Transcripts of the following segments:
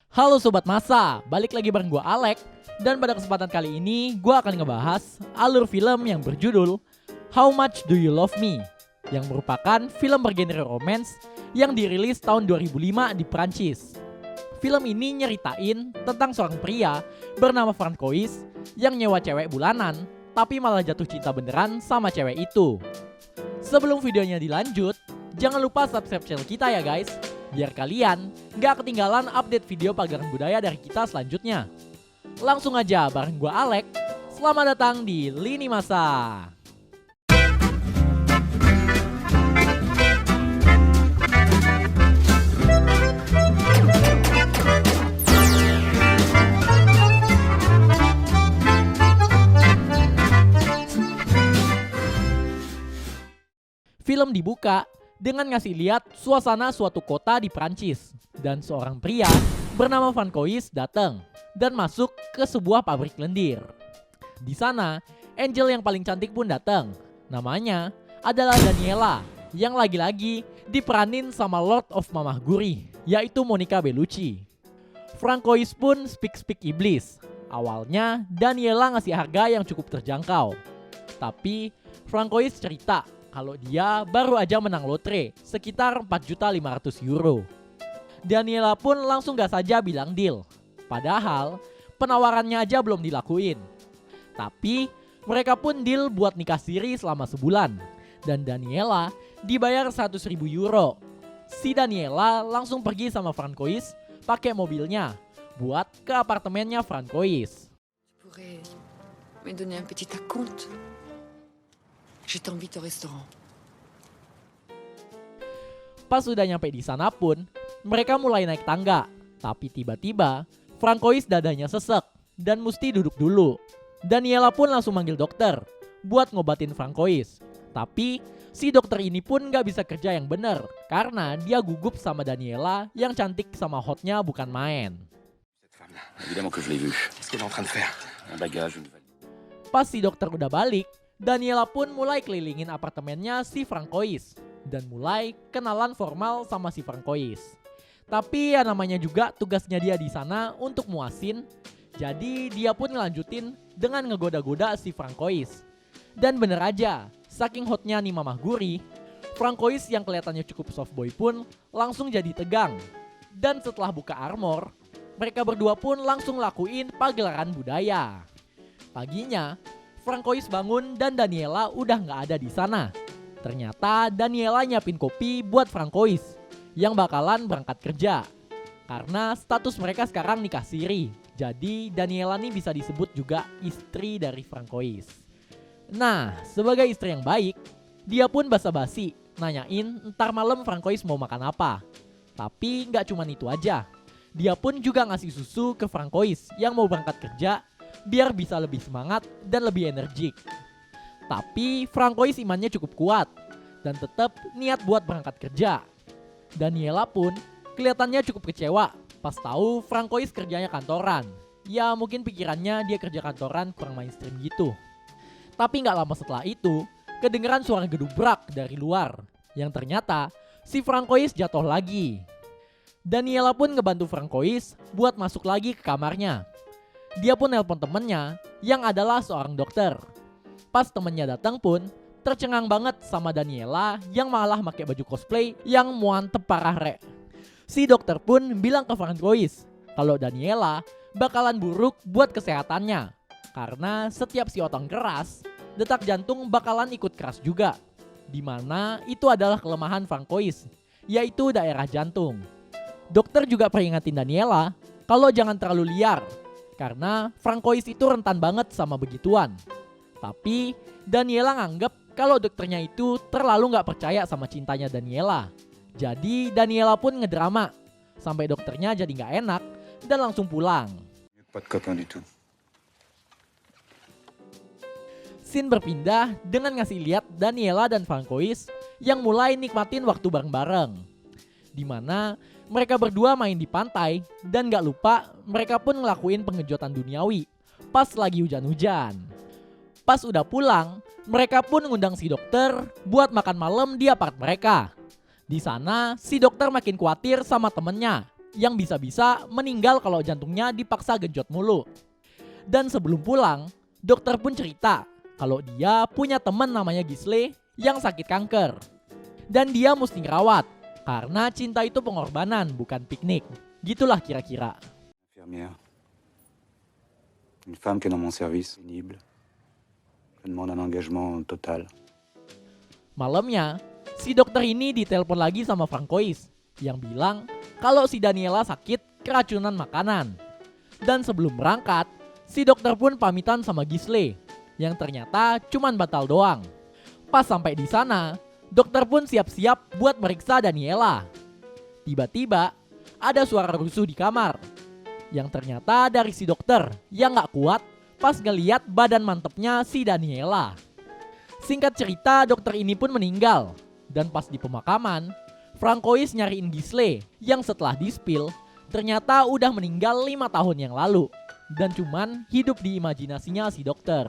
Halo Sobat Masa, balik lagi bareng gue Alek. Dan pada kesempatan kali ini gue akan ngebahas alur film yang berjudul How Much Do You Love Me, yang merupakan film bergenre romance yang dirilis tahun 2005 di Prancis. Film ini nyeritain tentang seorang pria bernama Francois yang nyewa cewek bulanan tapi malah jatuh cinta beneran sama cewek itu. Sebelum videonya dilanjut, jangan lupa subscribe channel kita ya guys, biar kalian gak ketinggalan update video pagelaran budaya dari kita selanjutnya. Langsung aja bareng gue Alek, selamat datang di Lini Masa. Film dibuka dengan ngasih lihat suasana suatu kota di Prancis dan seorang pria bernama Francois datang dan masuk ke sebuah pabrik lendir. Di sana, angel yang paling cantik pun datang. Namanya adalah Daniela yang lagi-lagi diperanin sama Lord of Mamah Guri, yaitu Monica Bellucci. Francois pun speak iblis. Awalnya Daniela ngasih harga yang cukup terjangkau, tapi Francois cerita kalau dia baru aja menang lotre sekitar 4.500.000 euro. Daniela pun langsung gak saja bilang deal. Padahal penawarannya aja belum dilakuin. Tapi mereka pun deal buat nikah siri selama sebulan. Dan Daniela dibayar 100.000 euro. Si Daniela langsung pergi sama Francois pakai mobilnya buat ke apartemennya Francois. Pourrais me donner un petit acompte? Je t'invite au restaurant. Pas udah nyampe di sana pun, mereka mulai naik tangga. Tapi tiba-tiba, Francois dadanya sesek dan mesti duduk dulu. Daniela pun langsung manggil dokter buat ngobatin Francois. Tapi si dokter ini pun gak bisa kerja yang bener karena dia gugup sama Daniela yang cantik sama hotnya bukan main. Évidemment que je l'ai vu. Qu'est-ce qu'elle est en train de faire? Un bagage, une valise. Pas si dokter udah balik, Daniela pun mulai kelilingin apartemennya si Francois dan mulai kenalan formal sama si Francois. Tapi ya namanya juga tugasnya dia di sana untuk muasin, jadi dia pun ngelanjutin dengan ngegoda-goda si Francois. Dan bener aja, saking hotnya nih Mamah Guri, Francois yang kelihatannya cukup soft boy pun langsung jadi tegang. Dan setelah buka armor, mereka berdua pun langsung lakuin pagelaran budaya. Paginya, Francois bangun dan Daniela udah gak ada di sana. Ternyata Daniela nyiapin kopi buat Francois yang bakalan berangkat kerja. Karena status mereka sekarang nikah siri. Jadi Daniela nih bisa disebut juga istri dari Francois. Nah, sebagai istri yang baik, dia pun basa-basi nanyain ntar malam Francois mau makan apa. Tapi gak cuma itu aja. Dia pun juga ngasih susu ke Francois yang mau berangkat kerja biar bisa lebih semangat dan lebih energik. Tapi Francois imannya cukup kuat dan tetap niat buat berangkat kerja. Daniela pun kelihatannya cukup kecewa pas tahu Francois kerjanya kantoran. Ya mungkin pikirannya dia kerja kantoran kurang mainstream gitu. Tapi gak lama setelah itu kedengeran suara gedubrak dari luar yang ternyata si Francois jatuh lagi. Daniela pun ngebantu Francois buat masuk lagi ke kamarnya. Dia pun nelpon temennya yang adalah seorang dokter. Pas temennya datang pun tercengang banget sama Daniela yang malah pakai baju cosplay yang muantep parah rek. Si dokter pun bilang ke Francois kalau Daniela bakalan buruk buat kesehatannya. Karena setiap si otong keras, detak jantung bakalan ikut keras juga. Dimana itu adalah kelemahan Francois, yaitu daerah jantung. Dokter juga peringatin Daniela kalau jangan terlalu liar. Karena Francois itu rentan banget sama begituan. Tapi Daniela nganggep kalau dokternya itu terlalu gak percaya sama cintanya Daniela. Jadi Daniela pun ngedrama sampai dokternya jadi gak enak dan langsung pulang. Pas de copain du tout. Scene berpindah dengan ngasih lihat Daniela dan Francois yang mulai nikmatin waktu bareng-bareng. Dimana mereka berdua main di pantai dan gak lupa mereka pun ngelakuin pengejutan duniawi pas lagi hujan-hujan. Pas udah pulang, mereka pun ngundang si dokter buat makan malam di apart mereka. Di sana si dokter makin khawatir sama temennya yang bisa-bisa meninggal kalau jantungnya dipaksa genjot mulu. Dan sebelum pulang, dokter pun cerita kalau dia punya teman namanya Gisle yang sakit kanker. Dan dia mesti ngerawat karena cinta itu pengorbanan bukan piknik. Gitulah kira-kira. Infirmière. Une femme qui est dans mon service, pénible. Je demande un engagement total. Malamnya, si dokter ini ditelepon lagi sama Francois yang bilang kalau si Daniela sakit keracunan makanan. Dan sebelum berangkat, si dokter pun pamitan sama Gisle yang ternyata cuman batal doang. Pas sampai di sana, dokter pun siap-siap buat meriksa Daniela. Tiba-tiba ada suara rusuh di kamar yang ternyata dari si dokter yang gak kuat pas ngeliat badan mantepnya si Daniela. Singkat cerita, dokter ini pun meninggal. Dan pas di pemakaman, Francois nyariin Gisle yang setelah di-spill ternyata udah meninggal 5 tahun yang lalu dan cuman hidup di imajinasinya si dokter.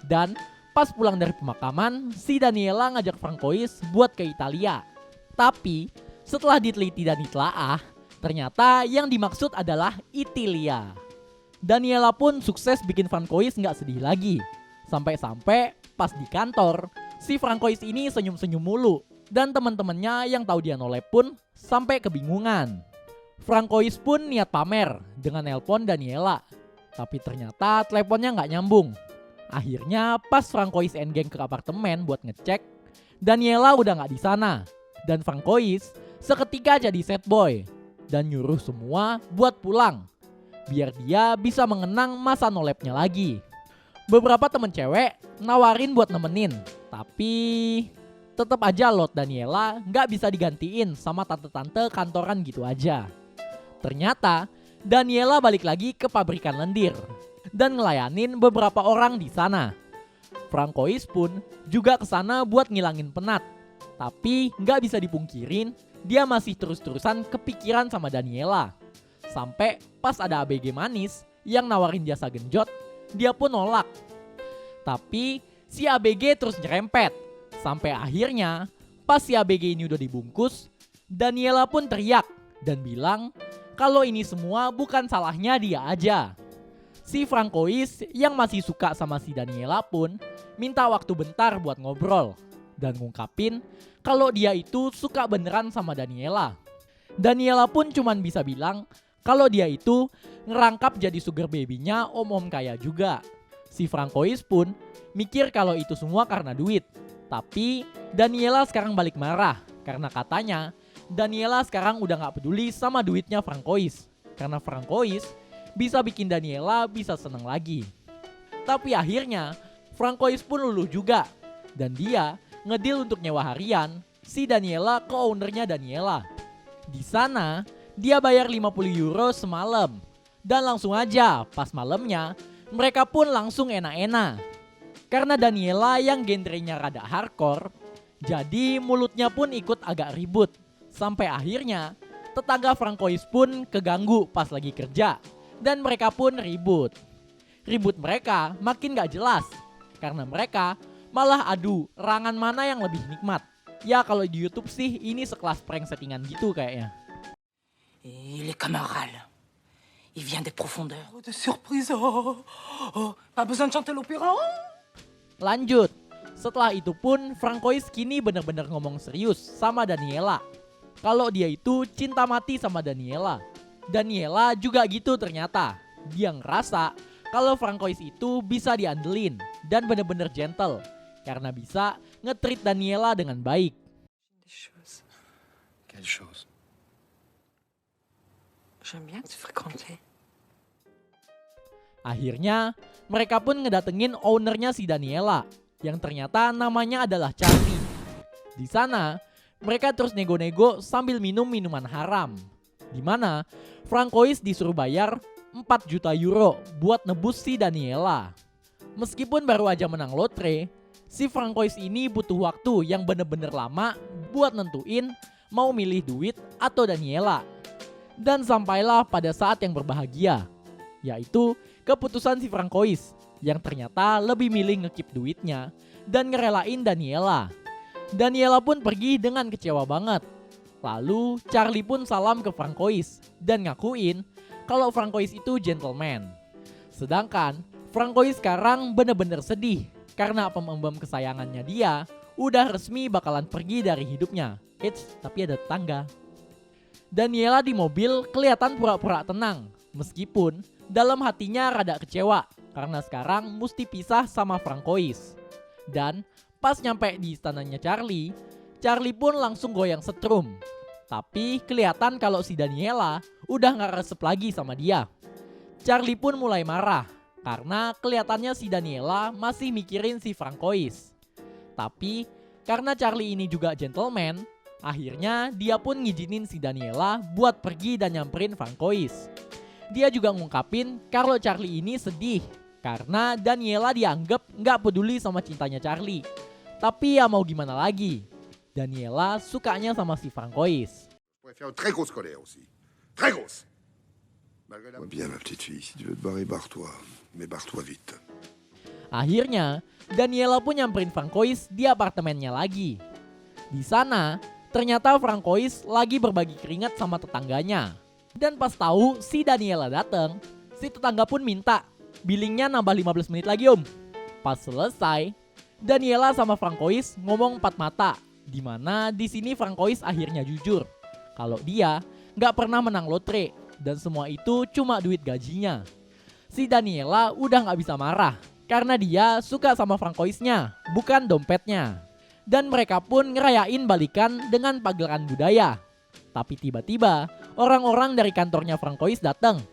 Dan pas pulang dari pemakaman, si Daniela ngajak Francois buat ke Italia. Tapi setelah diteliti dan ditelaah, ternyata yang dimaksud adalah Italia. Daniela pun sukses bikin Francois gak sedih lagi. Sampai-sampai pas di kantor, si Francois ini senyum-senyum mulu. Dan teman-temannya yang tahu dia nolep pun sampai kebingungan. Francois pun niat pamer dengan nelpon Daniela. Tapi ternyata teleponnya gak nyambung. Akhirnya pas Francois and geng ke apartemen buat ngecek, Daniela udah gak di sana. Dan Francois seketika jadi sad boy dan nyuruh semua buat pulang biar dia bisa mengenang masa nolepnya lagi. Beberapa temen cewek nawarin buat nemenin, tapi tetap aja lot Daniela gak bisa digantiin sama tante-tante kantoran gitu aja. Ternyata Daniela balik lagi ke pabrikan lendir dan ngelayanin beberapa orang di sana. Francois pun juga kesana buat ngilangin penat. Tapi gak bisa dipungkirin, dia masih terus-terusan kepikiran sama Daniela. Sampai pas ada ABG manis yang nawarin jasa genjot, dia pun nolak. Tapi si ABG terus nyerempet. Sampai akhirnya pas si ABG ini udah dibungkus, Daniela pun teriak dan bilang kalau ini semua bukan salahnya dia aja. Si Francois yang masih suka sama si Daniela pun minta waktu bentar buat ngobrol dan ngungkapin kalau dia itu suka beneran sama Daniela. Daniela pun cuman bisa bilang kalau dia itu ngerangkap jadi sugar baby-nya om-om kaya juga. Si Francois pun mikir kalau itu semua karena duit. Tapi Daniela sekarang balik marah karena katanya Daniela sekarang udah gak peduli sama duitnya Francois. Karena Francois bisa bikin Daniela bisa seneng lagi. Tapi akhirnya Francois pun luluh juga. Dan dia ngedeal untuk nyewa harian si Daniela ke ownernya Daniela. Di sana dia bayar 50 euro semalam. Dan langsung aja pas malamnya mereka pun langsung enak-enak. Karena Daniela yang genrenya rada hardcore, jadi mulutnya pun ikut agak ribut. Sampai akhirnya tetangga Francois pun keganggu pas lagi kerja. Dan mereka pun ribut. Ribut mereka makin gak jelas. Karena mereka malah adu rangan mana yang lebih nikmat. Ya kalau di YouTube sih ini sekelas prank settingan gitu kayaknya. Il est camarade. Il vient des profondeurs. Oh, de surprise. Oh, pas besoin de chanter l'opéra. Lanjut. Setelah itu pun Francois kini bener-bener ngomong serius sama Daniela. Kalau dia itu cinta mati sama Daniela. Daniela juga gitu ternyata. Dia ngerasa kalau Francois itu bisa diandelin dan bener-bener gentle. Karena bisa nge-treat Daniela dengan baik. Quelle chose? J'aime bien te fréquenter. Akhirnya mereka pun ngedatengin ownernya si Daniela yang ternyata namanya adalah Charlie. Di sana mereka terus nego-nego sambil minum minuman haram. Di mana Francois disuruh bayar 4 juta euro buat nebus si Daniela. Meskipun baru aja menang lotre, si Francois ini butuh waktu yang bener-bener lama buat nentuin mau milih duit atau Daniela. Dan sampailah pada saat yang berbahagia, yaitu keputusan si Francois yang ternyata lebih milih ngekip duitnya dan ngerelain Daniela. Daniela pun pergi dengan kecewa banget. Lalu Charlie pun salam ke Francois dan ngakuin kalau Francois itu gentleman. Sedangkan Francois sekarang bener-bener sedih karena pem-pem kesayangannya dia udah resmi bakalan pergi dari hidupnya. Tapi ada tetangga. Daniela di mobil kelihatan pura-pura tenang, meskipun dalam hatinya rada kecewa karena sekarang mesti pisah sama Francois. Dan pas nyampe di istananya Charlie pun langsung goyang setrum. Tapi kelihatan kalau si Daniela udah gak resep lagi sama dia. Charlie pun mulai marah karena kelihatannya si Daniela masih mikirin si Francois. Tapi karena Charlie ini juga gentleman, akhirnya dia pun ngizinin si Daniela buat pergi dan nyamperin Francois. Dia juga ngungkapin kalau Charlie ini sedih karena Daniela dianggap gak peduli sama cintanya Charlie. Tapi ya mau gimana lagi, Daniela sukanya sama si Francois. Très grosse colère aussi. Très grosse. Bien, ma petite fille, si tu veux te barrer, barre-toi. Mais barre-toi vite. Akhirnya, Daniela pun nyamperin Francois di apartemennya lagi. Di sana, ternyata Francois lagi berbagi keringat sama tetangganya. Dan pas tahu si Daniela datang, si tetangga pun minta billingnya nambah 15 menit lagi om. Pas selesai, Daniela sama Francois ngomong empat mata, dimana di sini Francois akhirnya jujur kalau dia nggak pernah menang lotre dan semua itu cuma duit gajinya. Si Daniela udah nggak bisa marah karena dia suka sama Francoisnya, bukan dompetnya. Dan mereka pun ngerayain balikan dengan pagelaran budaya. Tapi tiba-tiba orang-orang dari kantornya Francois datang.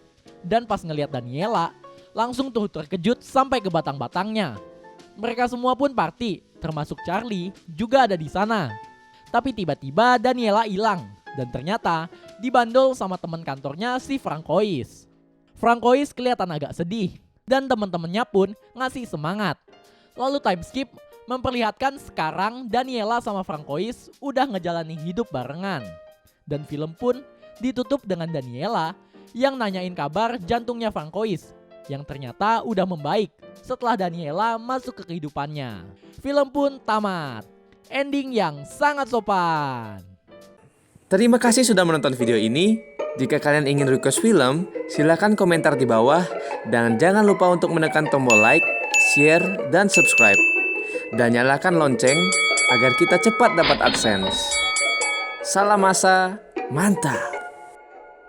Dan pas ngelihat Daniela, langsung tuh terkejut sampai ke batang-batangnya. Mereka semua pun party, termasuk Charlie juga ada di sana. Tapi tiba-tiba Daniela hilang dan ternyata dibandol sama teman kantornya si Francois. Francois kelihatan agak sedih dan teman-temannya pun ngasih semangat. Lalu time skip memperlihatkan sekarang Daniela sama Francois udah ngejalanin hidup barengan. Dan film pun ditutup dengan Daniela yang nanyain kabar jantungnya Francois yang ternyata udah membaik setelah Daniela masuk ke kehidupannya. Film pun tamat. Ending yang sangat sopan. Terima kasih sudah menonton video ini. Jika kalian ingin request film, silahkan komentar di bawah. Dan jangan lupa untuk menekan tombol like, share, dan subscribe. Dan nyalakan lonceng agar kita cepat dapat AdSense. Salam masa, mantap!